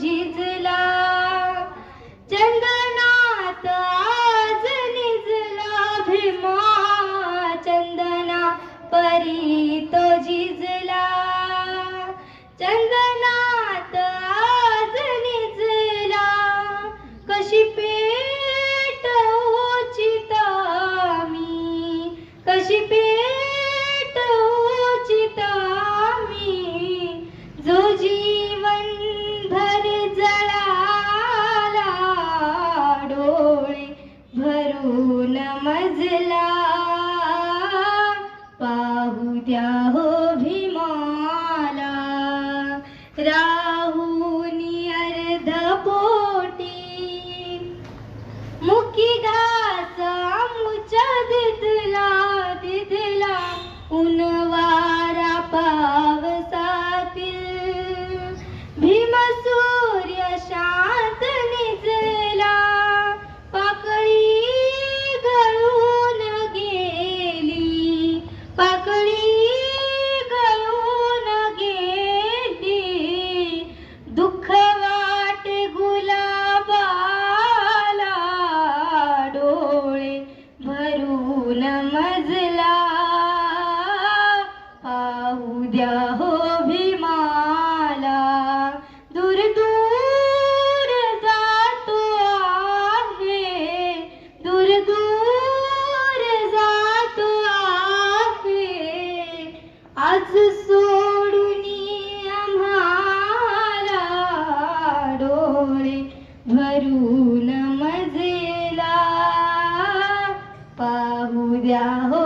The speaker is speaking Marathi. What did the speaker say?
झिजला, चंदनात आज निजला भीमा, चंदना परी तो झिजला, चंदनात आज निजला, कशी पेट उचिता मी, कशी पेट उचिता मी, जो जीवन भर जळाला, डोळे भरून मजला, पाहू द्या हो भीमाला, राहुनी अर्ध पोटी, मुकी घास आमुच्या दिदला, दिदला ऊन वारा पावसातील, भीम सूर्य शांत निजला, पाकळी गळून गेली, पाकळी गळून गेली, दुःख वाट गुलाबाला, डोळे भरून मजला, पाहू द्या हो भीमाला, दूर दूर जातो आहे, दूर दूर जातो आहे, आज सोडूनी आम्हाला, डोळे भरून मजला, पाहू द्या हो